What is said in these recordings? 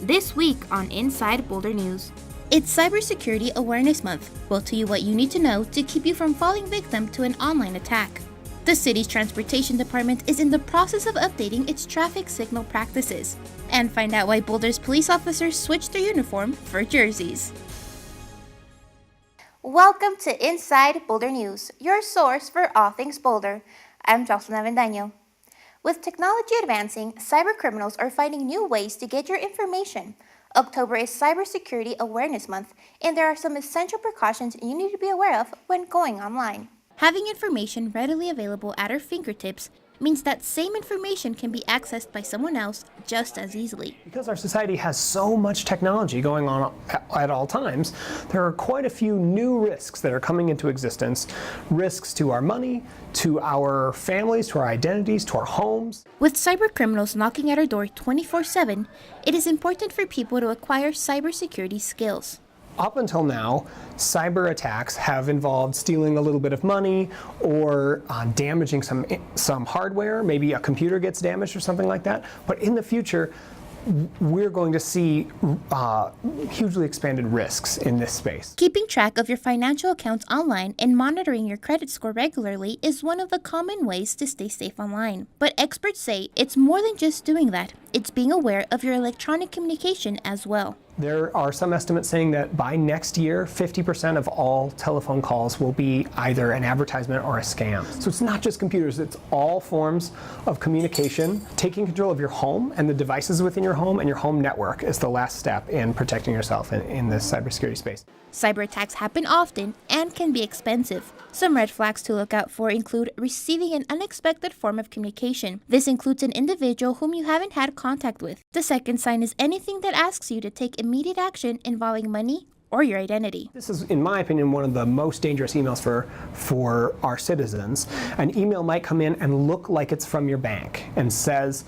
This week on Inside Boulder News. It's Cybersecurity Awareness Month. We'll tell you what you need to know to keep you from falling victim to an online attack. The city's transportation department is in the process of updating its traffic signal practices. And find out why Boulder's police officers switched their uniform for jerseys. Welcome to Inside Boulder News, your source for all things Boulder. I'm Jocelyn Avendaño. With technology advancing, cybercriminals are finding new ways to get your information. October is Cybersecurity Awareness Month, and there are some essential precautions you need to be aware of when going online. Having information readily available at our fingertips means that same information can be accessed by someone else just as easily. Because our society has so much technology going on at all times, there are quite a few new risks that are coming into existence. Risks to our money, to our families, to our identities, to our homes. With cybercriminals knocking at our door 24/7, it is important for people to acquire cybersecurity skills. Up until now, cyber attacks have involved stealing a little bit of money or damaging some hardware. Maybe a computer gets damaged or something like that. But in the future, we're going to see hugely expanded risks in this space. Keeping track of your financial accounts online and monitoring your credit score regularly is one of the common ways to stay safe online. But experts say it's more than just doing that. It's being aware of your electronic communication as well. There are some estimates saying that by next year, 50% of all telephone calls will be either an advertisement or a scam. So it's not just computers, it's all forms of communication. Taking control of your home and the devices within your home and your home network is the last step in protecting yourself in this cybersecurity space. Cyber attacks happen often and can be expensive. Some red flags to look out for include receiving an unexpected form of communication. This includes an individual whom you haven't had contact with. The second sign is anything that asks you to take immediate action involving money or your identity. This is, in my opinion, one of the most dangerous emails for our citizens. An email might come in and look like it's from your bank and says,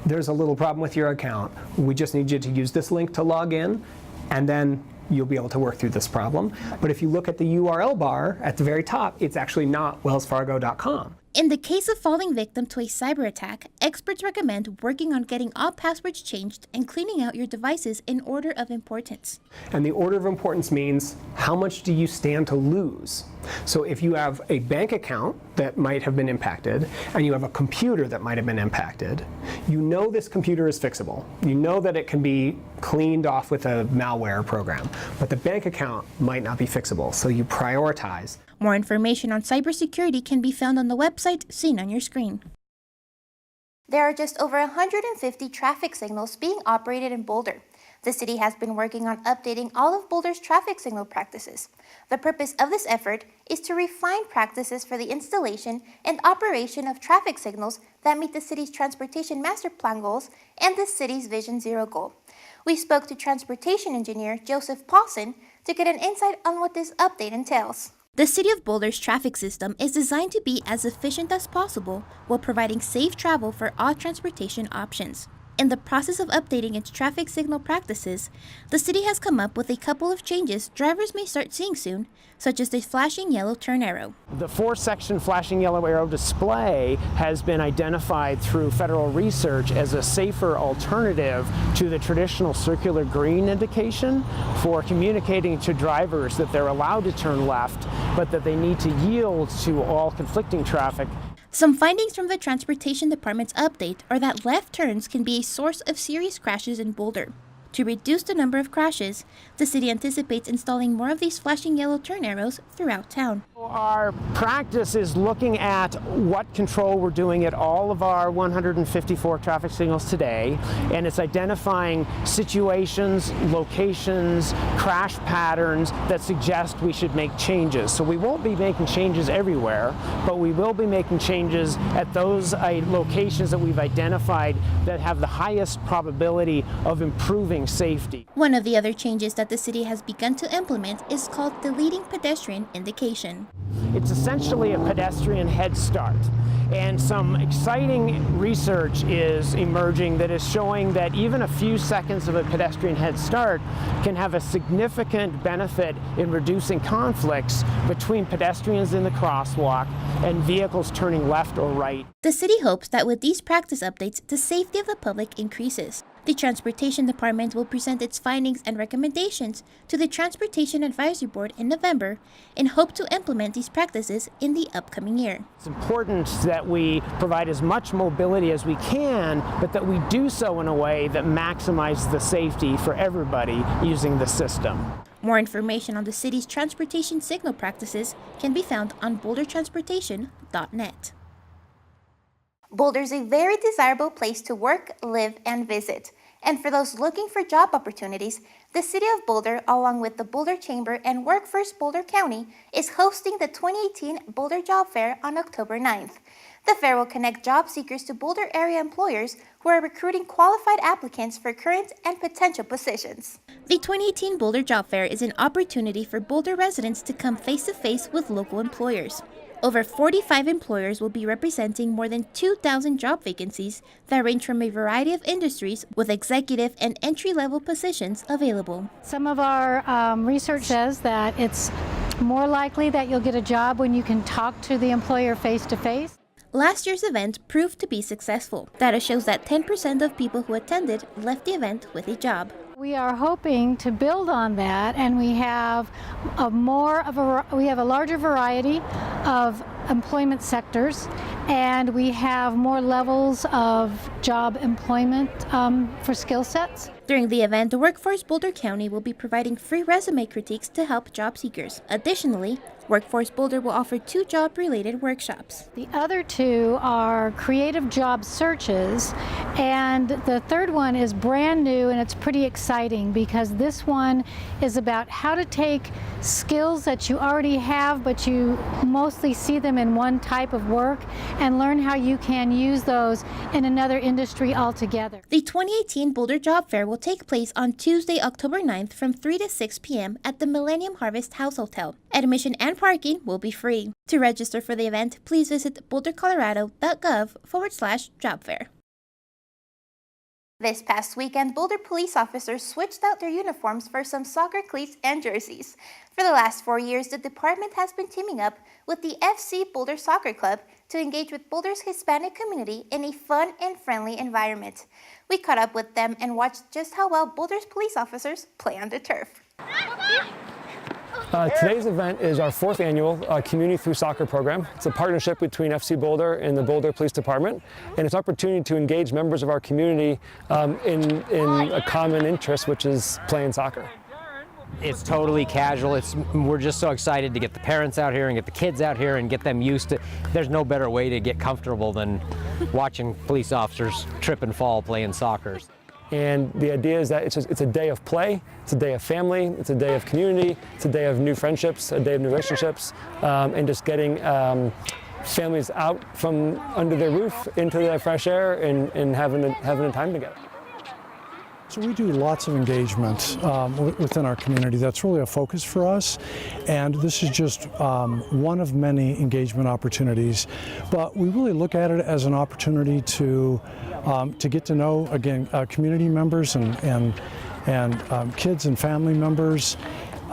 there's a little problem with your account. We just need you to use this link to log in, and then you'll be able to work through this problem. But if you look at the URL bar at the very top, it's actually not wellsfargo.com. In the case of falling victim to a cyber attack, experts recommend working on getting all passwords changed and cleaning out your devices in order of importance. And the order of importance means how much do you stand to lose? So if you have a bank account that might have been impacted and you have a computer that might have been impacted, you know this computer is fixable. You know that it can be cleaned off with a malware program, but the bank account might not be fixable, so you prioritize. More information on cybersecurity can be found on the website seen on your screen. There are just over 150 traffic signals being operated in Boulder. The city has been working on updating all of Boulder's traffic signal practices. The purpose of this effort is to refine practices for the installation and operation of traffic signals that meet the city's transportation master plan goals and the city's Vision Zero goal. We spoke to transportation engineer Joseph Paulson to get an insight on what this update entails. The City of Boulder's traffic system is designed to be as efficient as possible while providing safe travel for all transportation options. In the process of updating its traffic signal practices, the city has come up with a couple of changes drivers may start seeing soon, such as the flashing yellow turn arrow. The 4-section flashing yellow arrow display has been identified through federal research as a safer alternative to the traditional circular green indication for communicating to drivers that they're allowed to turn left, but that they need to yield to all conflicting traffic. Some findings from the Transportation Department's update are that left turns can be a source of serious crashes in Boulder. To reduce the number of crashes, the city anticipates installing more of these flashing yellow turn arrows throughout town. Our practice is looking at what control we're doing at all of our 154 traffic signals today, and it's identifying situations, locations, crash patterns that suggest we should make changes. So we won't be making changes everywhere, but we will be making changes at those locations that we've identified that have the highest probability of improving safety. One of the other changes that the city has begun to implement is called deleting pedestrian indication. It's essentially a pedestrian head start. And some exciting research is emerging that is showing that even a few seconds of a pedestrian head start can have a significant benefit in reducing conflicts between pedestrians in the crosswalk and vehicles turning left or right. The city hopes that with these practice updates, the safety of the public increases. The Transportation Department will present its findings and recommendations to the Transportation Advisory Board in November and hope to implement these practices in the upcoming year. It's important that we provide as much mobility as we can, but that we do so in a way that maximizes the safety for everybody using the system. More information on the city's transportation signal practices can be found on bouldertransportation.net. Boulder is a very desirable place to work, live, and visit. And for those looking for job opportunities, the City of Boulder, along with the Boulder Chamber and Workforce Boulder County, is hosting the 2018 Boulder Job Fair on October 9th. The fair will connect job seekers to Boulder area employers who are recruiting qualified applicants for current and potential positions. The 2018 Boulder Job Fair is an opportunity for Boulder residents to come face-to-face with local employers. Over 45 employers will be representing more than 2,000 job vacancies that range from a variety of industries with executive and entry-level positions available. Some of our research says that it's more likely that you'll get a job when you can talk to the employer face-to-face. Last year's event proved to be successful. Data shows that 10% of people who attended left the event with a job. We are hoping to build on that, and we have a larger variety of employment sectors, and we have more levels of job employment for skill sets. During the event, the Workforce Boulder County will be providing free resume critiques to help job seekers. Additionally, Workforce Boulder will offer 2 job-related workshops. The other 2 are creative job searches, and the third one is brand new, and it's pretty exciting because this one is about how to take skills that you already have, but you mostly see them in one type of work, and learn how you can use those in another industry altogether. The 2018 Boulder Job Fair will take place on Tuesday, October 9th from 3 to 6 p.m. at the Millennium Harvest House Hotel. Admission and parking will be free. To register for the event, please visit bouldercolorado.gov/job fair. This past weekend, Boulder police officers switched out their uniforms for some soccer cleats and jerseys. For the last 4 years, the department has been teaming up with the FC Boulder Soccer Club to engage with Boulder's Hispanic community in a fun and friendly environment. We caught up with them and watched just how well Boulder's police officers play on the turf. Today's event is our 4th annual Community Through Soccer program. It's a partnership between FC Boulder and the Boulder Police Department, and it's an opportunity to engage members of our community in a common interest, which is playing soccer. It's totally casual. We're just so excited to get the parents out here and get the kids out here and get them used to. There's no better way to get comfortable than watching police officers trip and fall playing soccer. And the idea is that it's a day of play, it's a day of family, it's a day of community, it's a day of new friendships, a day of new relationships, and just getting families out from under their roof into the fresh air and having a time together. So we do lots of engagement within our community. That's really a focus for us, and this is just one of many engagement opportunities. But we really look at it as an opportunity to get to know, again, community members and kids and family members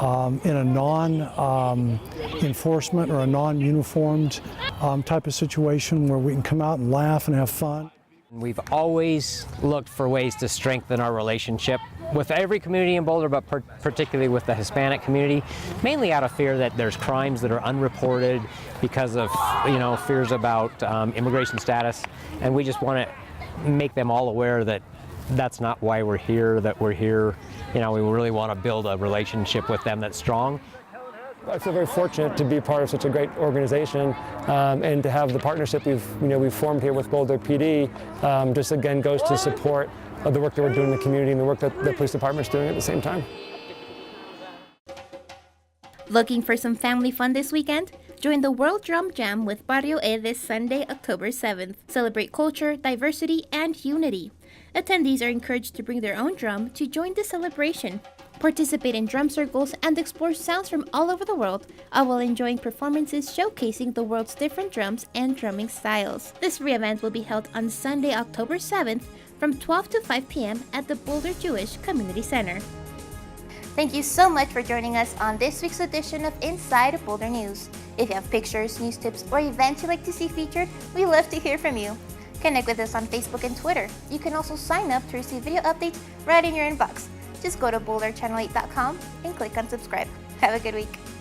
in a non-enforcement or a non-uniformed type of situation where we can come out and laugh and have fun. We've always looked for ways to strengthen our relationship with every community in Boulder, but particularly with the Hispanic community, mainly out of fear that there's crimes that are unreported because of, fears about immigration status. And we just want to make them all aware that that's not why we're here, that we're here. We really want to build a relationship with them that's strong. I feel very fortunate to be part of such a great organization and to have the partnership we've formed here with Boulder PD. Just again goes to support the work that we're doing in the community and the work that the police department's doing at the same time. Looking for some family fun this weekend? Join the World Drum Jam with Barrio E this Sunday, October 7th. Celebrate culture, diversity, and unity. Attendees are encouraged to bring their own drum to join the celebration. Participate in drum circles and explore sounds from all over the world, all while enjoying performances showcasing the world's different drums and drumming styles. This free event will be held on Sunday, October 7th from 12 to 5 p.m. at the Boulder Jewish Community Center. Thank you so much for joining us on this week's edition of Inside Boulder News. If you have pictures, news tips, or events you'd like to see featured, we love to hear from you. Connect with us on Facebook and Twitter. You can also sign up to receive video updates right in your inbox. Just go to boulderchannel8.com and click on subscribe. Have a good week.